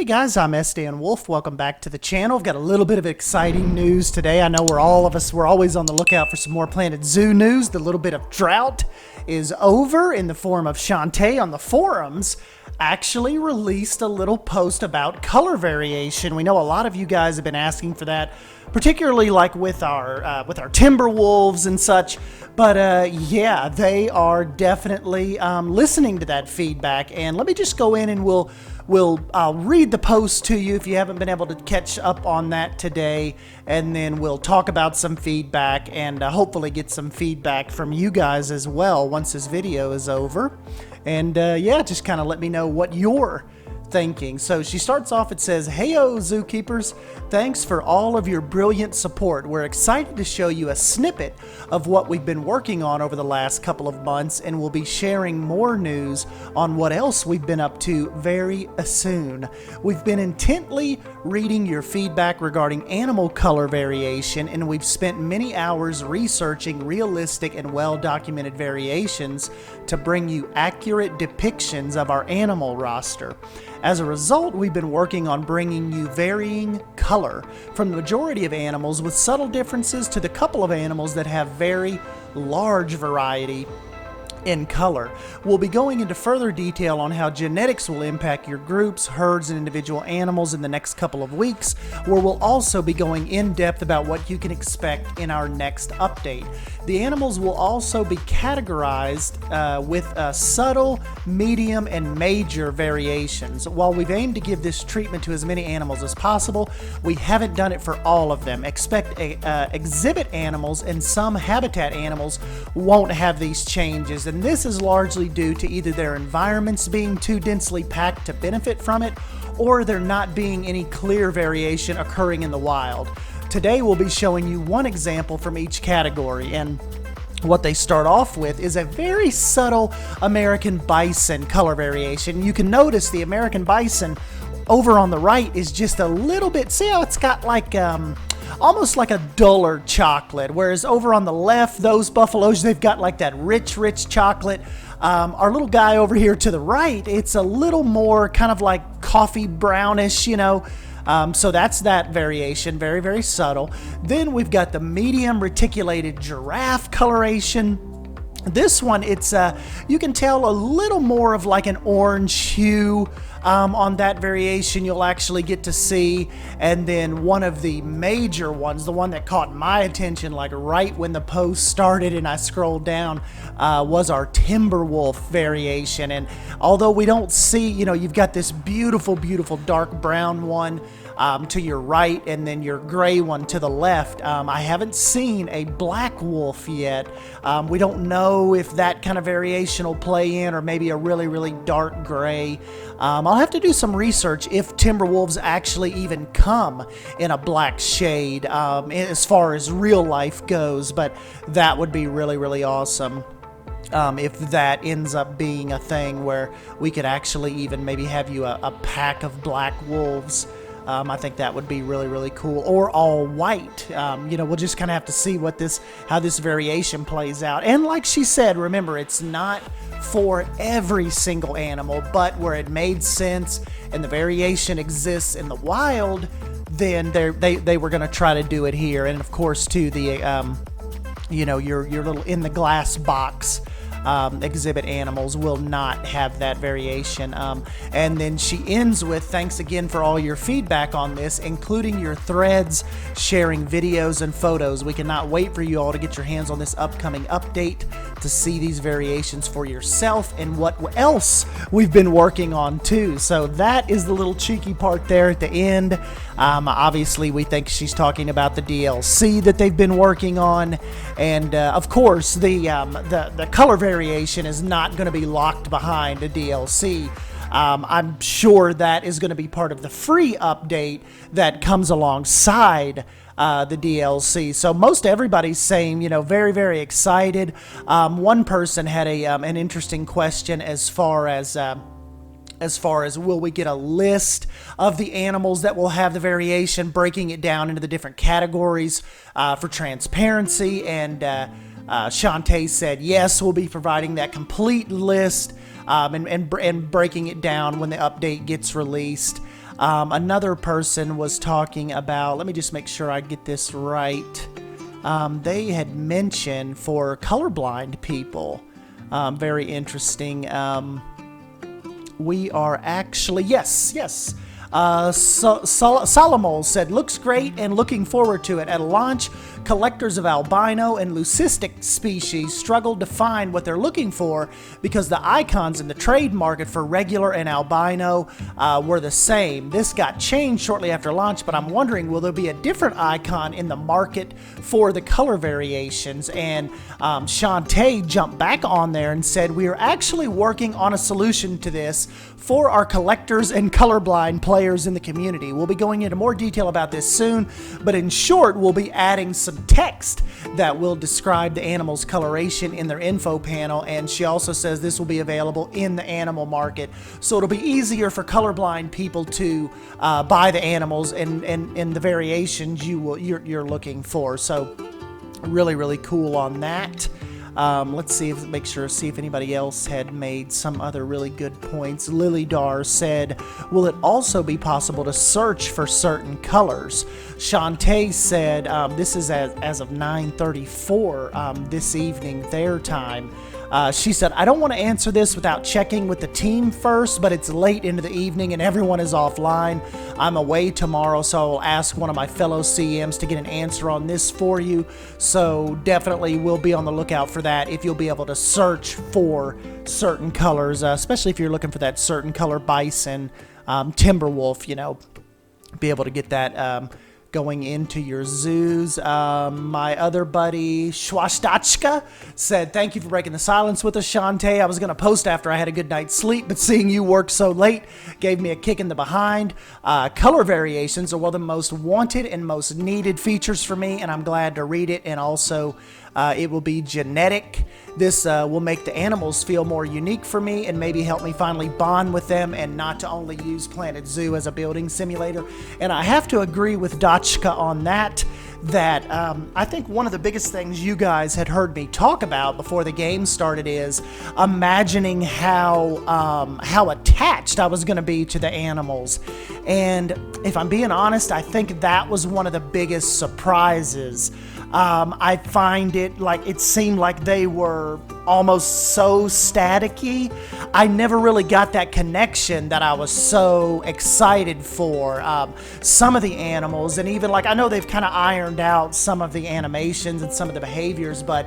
Hey guys, I'm Dan Wolf. Welcome back to the channel. I've got a little bit of exciting news today. I know we're always on the lookout for some more Planet Zoo news. The little bit of drought is over in the form of Chante on the forums actually released a little post about color variation. We know a lot of you guys have been asking for that, particularly like with our Timberwolves and such. But yeah, they are definitely listening to that feedback. And let me just go in and I'll read the post to you if you haven't been able to catch up on that today, and then we'll talk about some feedback and hopefully get some feedback from you guys as well once this video is over. And yeah, just kind of let me know what you're thinking. So she starts off, it says, "Hayo Zookeepers, thanks for all of your brilliant support. We're excited to show you a snippet of what we've been working on over the last couple of months, and we'll be sharing more news on what else we've been up to very soon. We've been intently reading your feedback regarding animal color variation, and we've spent many hours researching realistic and well-documented variations to bring you accurate depictions of our animal roster. As a result, we've been working on bringing you varying color from the majority of animals with subtle differences to the couple of animals that have very large variety in color. We'll be going into further detail on how genetics will impact your groups, herds, and individual animals in the next couple of weeks, where we'll also be going in depth about what you can expect in our next update. The animals will also be categorized with subtle, medium, and major variations. While we've aimed to give this treatment to as many animals as possible, we haven't done it for all of them. Expect exhibit animals and some habitat animals won't have these changes, and this is largely due to either their environments being too densely packed to benefit from it, or there not being any clear variation occurring in the wild. Today we'll be showing you one example from each category, and what they start off with is a very subtle American bison color variation. You can notice the American bison over on the right is just a little bit, see how it's got like almost like a duller chocolate, whereas over on the left, those buffaloes, they've got like that rich chocolate. Our little guy over here to the right, it's a little more kind of like coffee brownish, you know. So that's that variation, very subtle. Then we've got the medium reticulated giraffe coloration. This one, it's you can tell a little more of like an orange hue on that variation you'll actually get to see. And then one of the major ones, the one that caught my attention like right when the post started and I scrolled down, was our Timberwolf variation. And although we don't see, you know, you've got this beautiful dark brown one to your right, and then your gray one to the left. I haven't seen a black wolf yet. We don't know if that kind of variation will play in, or maybe a really dark gray. I'll have to do some research if Timberwolves actually even come in a black shade as far as real life goes, but that would be really awesome. If that ends up being a thing where we could actually even maybe have you a pack of black wolves. I think that would be really cool, or all white. You know, we'll just kind of have to see how this variation plays out. And like she said, remember, it's not for every single animal, but where it made sense and the variation exists in the wild, then they were going to try to do it here. And of course, too, the you know, your little in the glass box exhibit animals will not have that variation. And then she ends with, "Thanks again for all your feedback on this, including your threads, sharing videos and photos. We cannot wait for you all to get your hands on this upcoming update to see these variations for yourself and what else we've been working on too." So that is the little cheeky part there at the end. Obviously, we think she's talking about the DLC that they've been working on, and of course, the color variation is not going to be locked behind a DLC. I'm sure that is going to be part of the free update that comes alongside the DLC. So most everybody's saying, you know, very excited. One person had an interesting question as far as will we get a list of the animals that will have the variation, breaking it down into the different categories for transparency. And Chante said, yes, we'll be providing that complete list and breaking it down when the update gets released. Another person was talking about, let me just make sure I get this right. They had mentioned for colorblind people, very interesting. We are actually, yes. Solomon said, looks great and looking forward to it. At launch, collectors of albino and leucistic species struggled to find what they're looking for because the icons in the trade market for regular and albino were the same. This got changed shortly after launch, but I'm wondering, will there be a different icon in the market for the color variations? And Chante jumped back on there and said, we are actually working on a solution to this for our collectors and colorblind players in the community. We'll be going into more detail about this soon, but in short, we'll be adding some text that will describe the animal's coloration in their info panel, and she also says this will be available in the animal market, so it'll be easier for colorblind people to buy the animals and the variations you're looking for. So really cool on that. Let's see if anybody else had made some other really good points. Lily Dar said, will it also be possible to search for certain colors? Chante said, this is as of 9:34 this evening, their time. She said, I don't want to answer this without checking with the team first, but it's late into the evening and everyone is offline. I'm away tomorrow, so I'll ask one of my fellow CMs to get an answer on this for you. So definitely we'll be on the lookout for that if you'll be able to search for certain colors, especially if you're looking for that certain color Bison, Timberwolf, be able to get that going into your zoos. My other buddy, Schwastachka, said, thank you for breaking the silence with us, Chante. I was going to post after I had a good night's sleep, but seeing you work so late gave me a kick in the behind. Color variations are one of the most wanted and most needed features for me, and I'm glad to read it. And also, it will be genetic. This will make the animals feel more unique for me and maybe help me finally bond with them and not to only use Planet Zoo as a building simulator. And I have to agree with Dachka on that I think one of the biggest things you guys had heard me talk about before the game started is imagining how attached I was going to be to the animals. And if I'm being honest, I think that was one of the biggest surprises. I find it seemed like they were almost so staticky. I never really got that connection that I was so excited for. Some of the animals, and even I know they've kind of ironed out some of the animations and some of the behaviors, but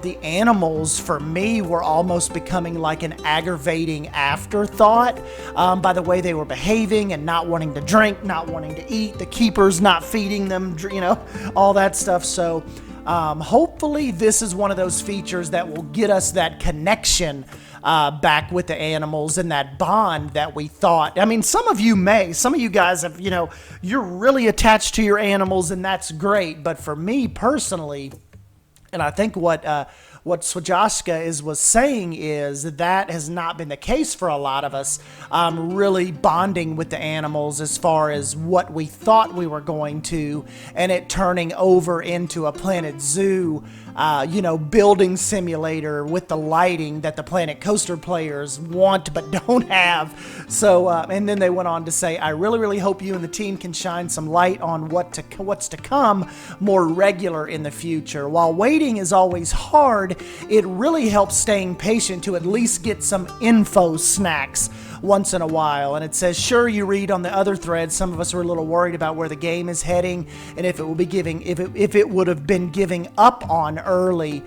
the animals for me were almost becoming like an aggravating afterthought by the way they were behaving and not wanting to drink, not wanting to eat, the keepers not feeding them, all that stuff. So hopefully this is one of those features that will get us that connection back with the animals and that bond that we thought. I mean, some of you guys have, you're really attached to your animals and that's great. But for me personally, and I think what Swajashka was saying is that has not been the case for a lot of us, really bonding with the animals as far as what we thought we were going to, and it turning over into a Planet Zoo, building simulator with the lighting that the Planet Coaster players want but don't have. So, and then they went on to say, I really hope you and the team can shine some light on what's to come more regular in the future. While waiting is always hard, it really helps staying patient to at least get some info snacks once in a while. And it says, sure, you read on the other threads, some of us are a little worried about where the game is heading and if it would have been giving up on early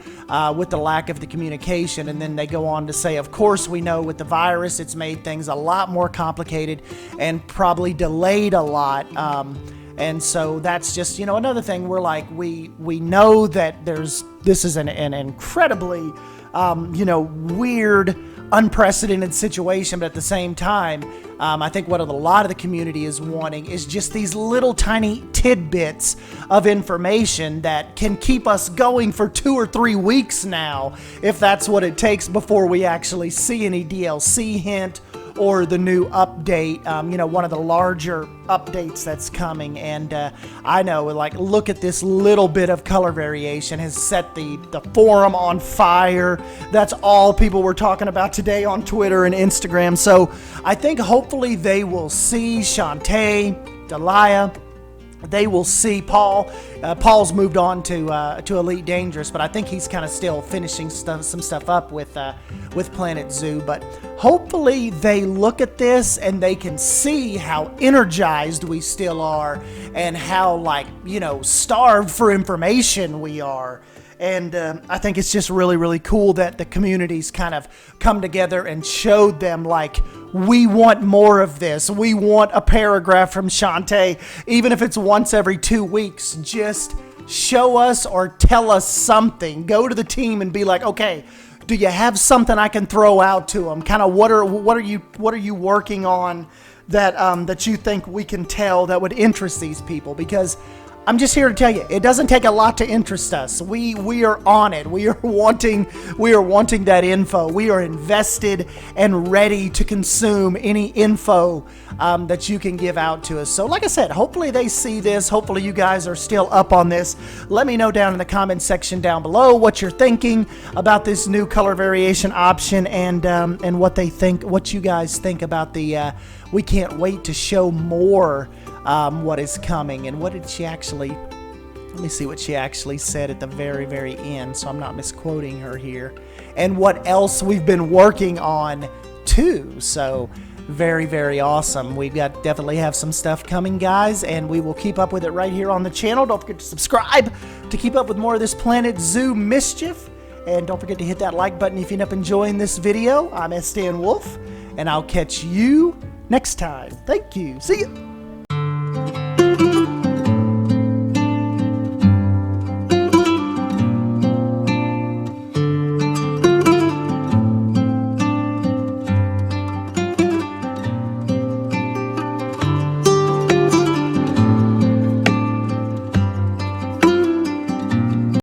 with the lack of the communication. And then they go on to say, of course, we know with the virus, it's made things a lot more complicated and probably delayed a lot. And so that's just, another thing. We're like, we know that this is an incredibly, weird, unprecedented situation, but at the same time, I think what a lot of the community is wanting is just these little tiny tidbits of information that can keep us going for 2 or 3 weeks now, if that's what it takes before we actually see any DLC hint or the new update, you know, one of the larger updates that's coming. And I know, like, look at this little bit of color variation has set the forum on fire. That's all people were talking about today on Twitter and Instagram. So I think hopefully they will see Chante, Delia. They will see Paul. Paul's moved on to Elite Dangerous, but I think he's kind of still finishing some stuff up with Planet Zoo. But hopefully they look at this and they can see how energized we still are and how, like, you know, starved for information we are. And I think it's just really, really cool that the communities kind of come together and showed them, like, we want more of this. We want a paragraph from Chante, even if it's once every 2 weeks. Just show us or tell us something. Go to the team and be like, okay, do you have something I can throw out to them? Kind of what are you working on that you think we can tell that would interest these people? Because I'm just here to tell you, it doesn't take a lot to interest us. We are on it. We are wanting that info. We are invested and ready to consume any info that you can give out to us. So like I said, hopefully they see this. Hopefully you guys are still up on this. Let me know down in the comment section down below what you're thinking about this new color variation option, and what you guys think about the we can't wait to show more what is coming. And what did she actually, let me see what she actually said at the very, very end, so I'm not misquoting her here, and what else we've been working on too. So very, very awesome. We've got, definitely have some stuff coming, guys, and we will keep up with it right here on the channel. Don't forget to subscribe to keep up with more of this Planet Zoo mischief, and don't forget to hit that like button if you end up enjoying this video. I'm Stan Wolf, and I'll catch you next time. Thank you. See ya.